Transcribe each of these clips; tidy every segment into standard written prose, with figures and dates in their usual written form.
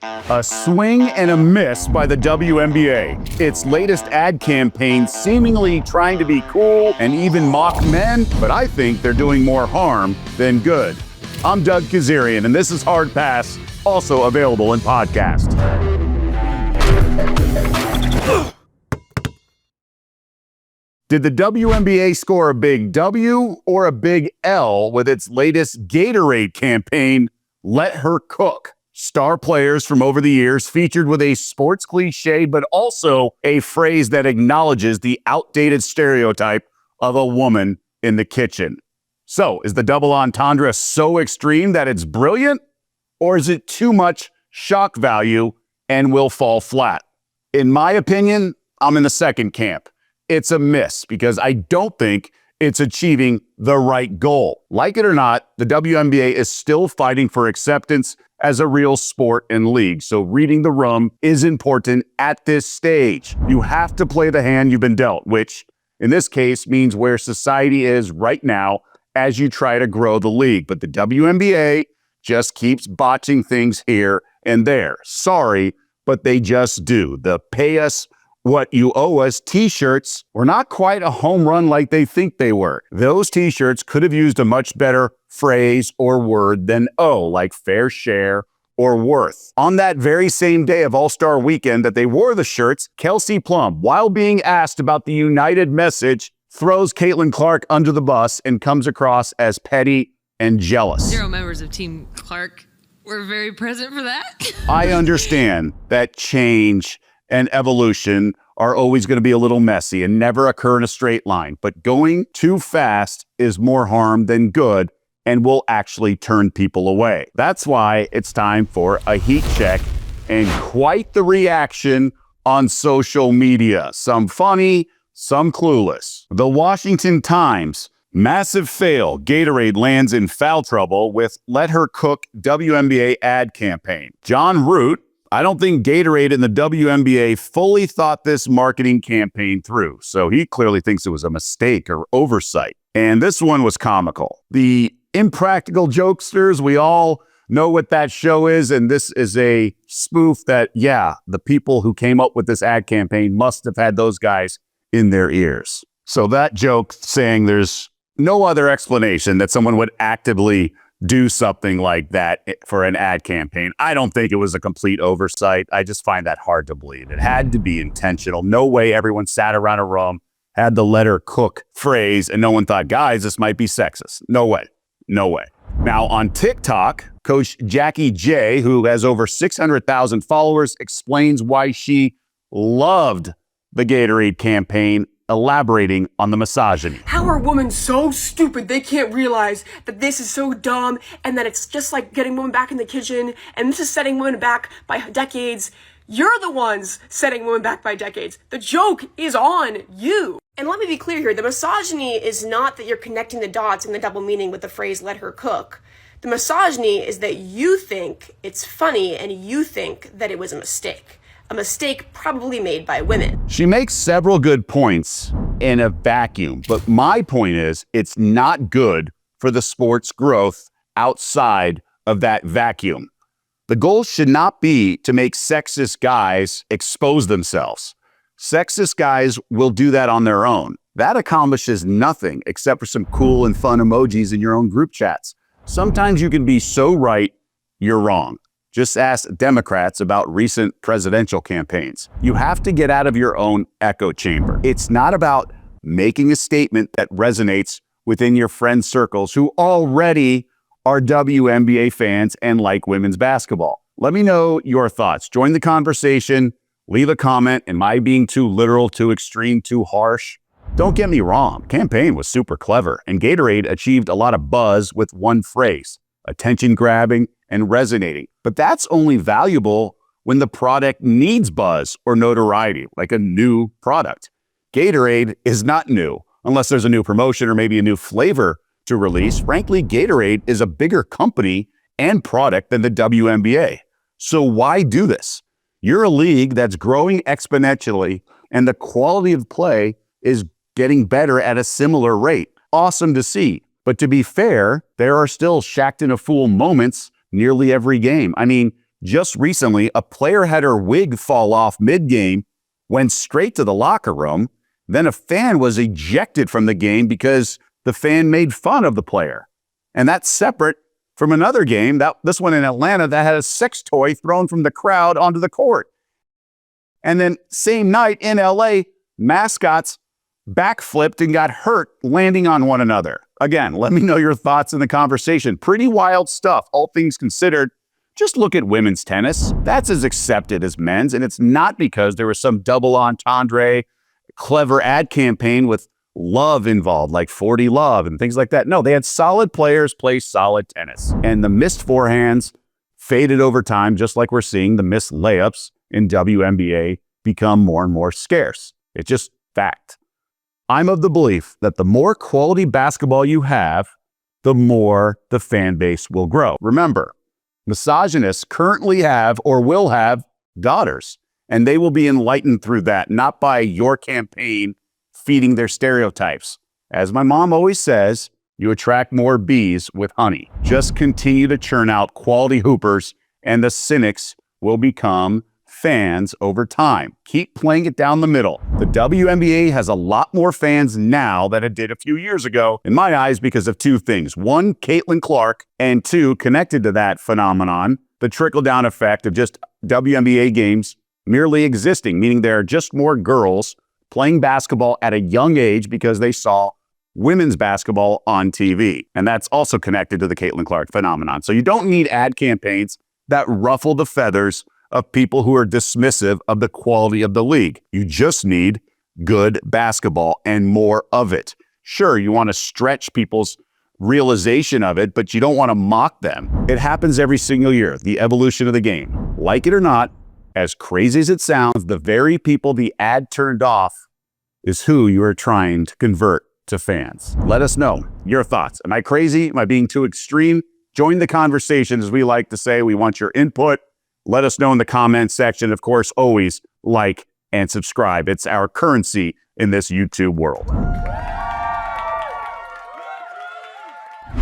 A swing and a miss by the WNBA. Its latest ad campaign seemingly trying to be cool and even mock men, but I think they're doing more harm than good. I'm Doug Kezirian, and this is Hard Pass, also available in podcast. Did the WNBA score a big W or a big L with its latest Gatorade campaign, Let Her Cook? Star players from over the years featured with a sports cliche, but also a phrase that acknowledges the outdated stereotype of a woman in the kitchen. So, is the double entendre so extreme that it's brilliant? Or is it too much shock value and will fall flat? In my opinion, I'm in the second camp. It's a miss because I don't think it's achieving the right goal. Like it or not, the WNBA is still fighting for acceptance as a real sport and league. So reading the room is important at this stage. You have to play the hand you've been dealt, which in this case means where society is right now as you try to grow the league. But the WNBA just keeps botching things here and there. Sorry, but they just do. The pay us what you owe us t-shirts were not quite a home run like they think they were. Those t-shirts could have used a much better phrase or word than owe, like fair share or worth. On that very same day of All-Star Weekend that they wore the shirts, Kelsey Plum, while being asked about the United message, throws Caitlin Clark under the bus and comes across as petty and jealous. 0 members of Team Clark were very present for that. I understand that change and evolution are always going to be a little messy and never occur in a straight line. But going too fast is more harm than good and will actually turn people away. That's why it's time for a heat check and quite the reaction on social media. Some funny, some clueless. The Washington Times, massive fail. Gatorade lands in foul trouble with Let Her Cook WNBA ad campaign. John Root, I don't think Gatorade and the WNBA fully thought this marketing campaign through, so he clearly thinks it was a mistake or oversight. And this one was comical. The Impractical Jokesters, we all know what that show is, and this is a spoof that, yeah, the people who came up with this ad campaign must have had those guys in their ears. So that joke saying there's no other explanation that someone would actively do something like that for an ad campaign. I don't think it was a complete oversight. I just find that hard to believe. It had to be intentional. No way everyone sat around a room, had the let her cook phrase, and no one thought, guys, this might be sexist. No way. No way. Now on TikTok, Coach Jackie J, who has over 600,000 followers, explains why she loved the Gatorade campaign, elaborating on the misogyny. How are women so stupid they can't realize that this is so dumb and that it's just like getting women back in the kitchen and this is setting women back by decades? You're the ones setting women back by decades. The joke is on you. And let me be clear here, the misogyny is not that you're connecting the dots in the double meaning with the phrase let her cook. The misogyny is that you think it's funny and you think that it was a mistake. A mistake probably made by women. She makes several good points in a vacuum, but my point is it's not good for the sport's growth outside of that vacuum. The goal should not be to make sexist guys expose themselves. Sexist guys will do that on their own. That accomplishes nothing except for some cool and fun emojis in your own group chats. Sometimes you can be so right, you're wrong. Just ask Democrats about recent presidential campaigns. You have to get out of your own echo chamber. It's not about making a statement that resonates within your friend circles who already are WNBA fans and like women's basketball. Let me know your thoughts. Join the conversation. Leave a comment. Am I being too literal, too extreme, too harsh? Don't get me wrong. The campaign was super clever, and Gatorade achieved a lot of buzz with one phrase: attention grabbing and resonating. But that's only valuable when the product needs buzz or notoriety, like a new product. Gatorade is not new unless there's a new promotion or maybe a new flavor to release. Frankly, Gatorade is a bigger company and product than the WNBA. So why do this? You're a league that's growing exponentially and the quality of play is getting better at a similar rate. Awesome to see. But to be fair, there are still Shaqtin' a Fool moments nearly every game. I mean, Just recently, a player had her wig fall off mid-game, went straight to the locker room. Then a fan was ejected from the game because the fan made fun of the player. And that's separate from another game, this one in Atlanta, that had a sex toy thrown from the crowd onto the court. And then same night in LA, mascots backflipped and got hurt landing on one another. Again, let me know your thoughts in the conversation. Pretty wild stuff, all things considered. Just look at women's tennis. That's as accepted as men's, and it's not because there was some double-entendre, clever ad campaign with love involved, like 40 Love and things like that. No, they had solid players play solid tennis. And the missed forehands faded over time, just like we're seeing the missed layups in WNBA become more and more scarce. It's just fact. I'm of the belief that the more quality basketball you have, the more the fan base will grow. Remember, misogynists currently have or will have daughters, and they will be enlightened through that, not by your campaign feeding their stereotypes. As my mom always says, you attract more bees with honey. Just continue to churn out quality hoopers, and the cynics will become fans over time. Keep playing it down the middle. The WNBA has a lot more fans now than it did a few years ago, in my eyes, because of two things. One, Caitlin Clark, and two, connected to that phenomenon, the trickle-down effect of just WNBA games merely existing, meaning there are just more girls playing basketball at a young age because they saw women's basketball on TV. And that's also connected to the Caitlin Clark phenomenon. So you don't need ad campaigns that ruffle the feathers of people who are dismissive of the quality of the league. You just need good basketball and more of it. Sure, you want to stretch people's realization of it, but you don't want to mock them. It happens every single year, the evolution of the game. Like it or not, as crazy as it sounds, the very people the ad turned off is who you are trying to convert to fans. Let us know your thoughts. Am I crazy? Am I being too extreme? Join the conversation, as we like to say. We want your input. Let us know in the comments section. Of course, always like and subscribe. It's our currency in this YouTube world.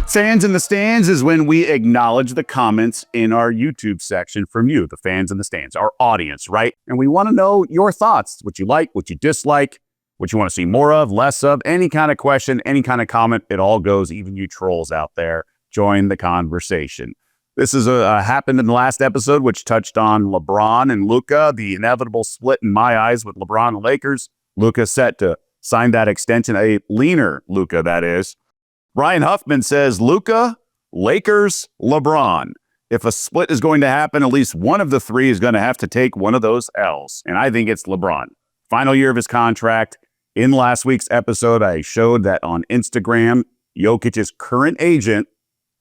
Fans in the Stands is when we acknowledge the comments in our YouTube section from you, the fans in the stands, our audience, right? And we want to know your thoughts, what you like, what you dislike, what you want to see more of, less of, any kind of question, any kind of comment. It all goes, even you trolls out there. Join the conversation. This is happened in the last episode, which touched on LeBron and Luka, the inevitable split in my eyes with LeBron and Lakers. Luka set to sign that extension, a leaner Luka, that is. Ryan Huffman says, Luka, Lakers, LeBron. If a split is going to happen, at least one of the three is going to have to take one of those L's. And I think it's LeBron. Final year of his contract. In last week's episode, I showed that on Instagram, Jokic's current agent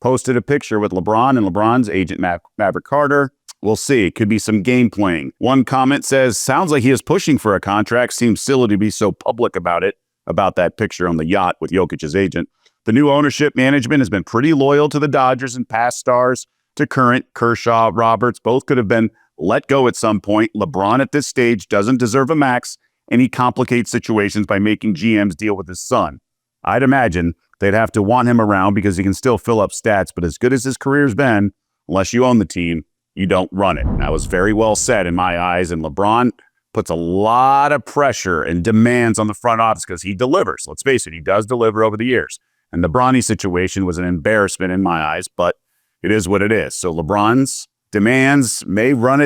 posted a picture with LeBron and LeBron's agent, Maverick Carter. We'll see. It could be some game playing. One comment says, sounds like he is pushing for a contract. Seems silly to be so public about it, about that picture on the yacht with Jokic's agent. The new ownership management has been pretty loyal to the Dodgers and past stars to current. Kershaw, Roberts, both could have been let go at some point. LeBron at this stage doesn't deserve a max, and he complicates situations by making GMs deal with his son. I'd imagine they'd have to want him around because he can still fill up stats, but as good as his career's been, unless you own the team, you don't run it. And that was very well said in my eyes, and LeBron puts a lot of pressure and demands on the front office because he delivers. Let's face it, he does deliver over the years. And the Bronny situation was an embarrassment in my eyes, but it is what it is. So LeBron's demands may run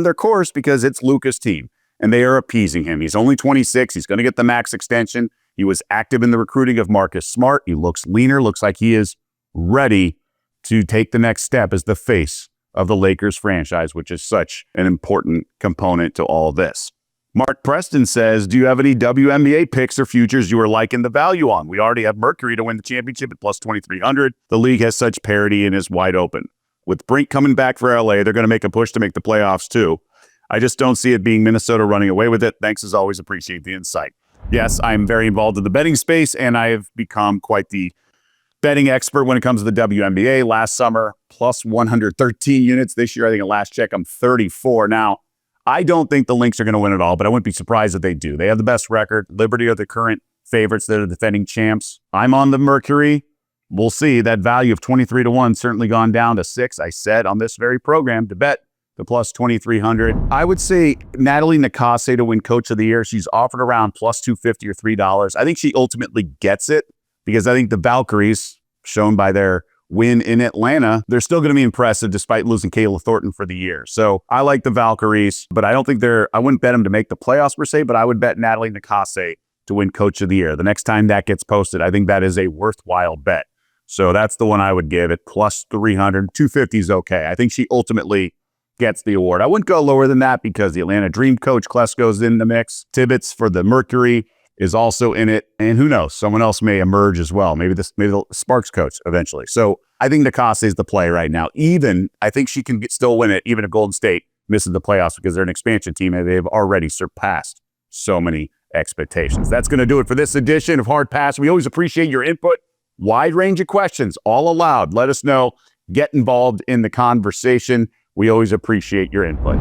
their course because it's Luka's team, and they are appeasing him. He's only 26. He's going to get the max extension. He was active in the recruiting of Marcus Smart. He looks leaner, looks like he is ready to take the next step as the face of the Lakers franchise, which is such an important component to all this. Mark Preston says, do you have any WNBA picks or futures you are liking the value on? We already have Mercury to win the championship at plus 2,300. The league has such parity and is wide open. With Brink coming back for LA, they're going to make a push to make the playoffs too. I just don't see it being Minnesota running away with it. Thanks as always. Appreciate the insight. Yes, I'm very involved in the betting space, and I have become quite the betting expert when it comes to the WNBA. Last summer, plus 113 units. This year, I think at last check, I'm 34. Now, I don't think the Lynx are going to win it all, but I wouldn't be surprised if they do. They have the best record. Liberty are the current favorites. They're the defending champs. I'm on the Mercury. We'll see. That value of 23 to 1 certainly gone down to 6. I said on this very program to bet the plus 2,300. I would say Natalie Nakase to win Coach of the Year. She's offered around plus 250 or $3. I think she ultimately gets it because I think the Valkyries, shown by their win in Atlanta, they're still going to be impressive despite losing Kayla Thornton for the year. So I like the Valkyries, but I don't think I wouldn't bet them to make the playoffs per se, but I would bet Natalie Nakase to win Coach of the Year. The next time that gets posted, I think that is a worthwhile bet. So that's the one I would give it, plus 300. 250 is okay. I think she ultimately gets the award. I wouldn't go lower than that because the Atlanta Dream coach, Klesko's in the mix. Tibbetts for the Mercury is also in it. And who knows, someone else may emerge as well. Maybe the Sparks coach eventually. So I think Nakase is the play right now. I think she can still win it, even if Golden State misses the playoffs because they're an expansion team and they've already surpassed so many expectations. That's going to do it for this edition of Hard Pass. We always appreciate your input. Wide range of questions, all allowed. Let us know. Get involved in the conversation. We always appreciate your input.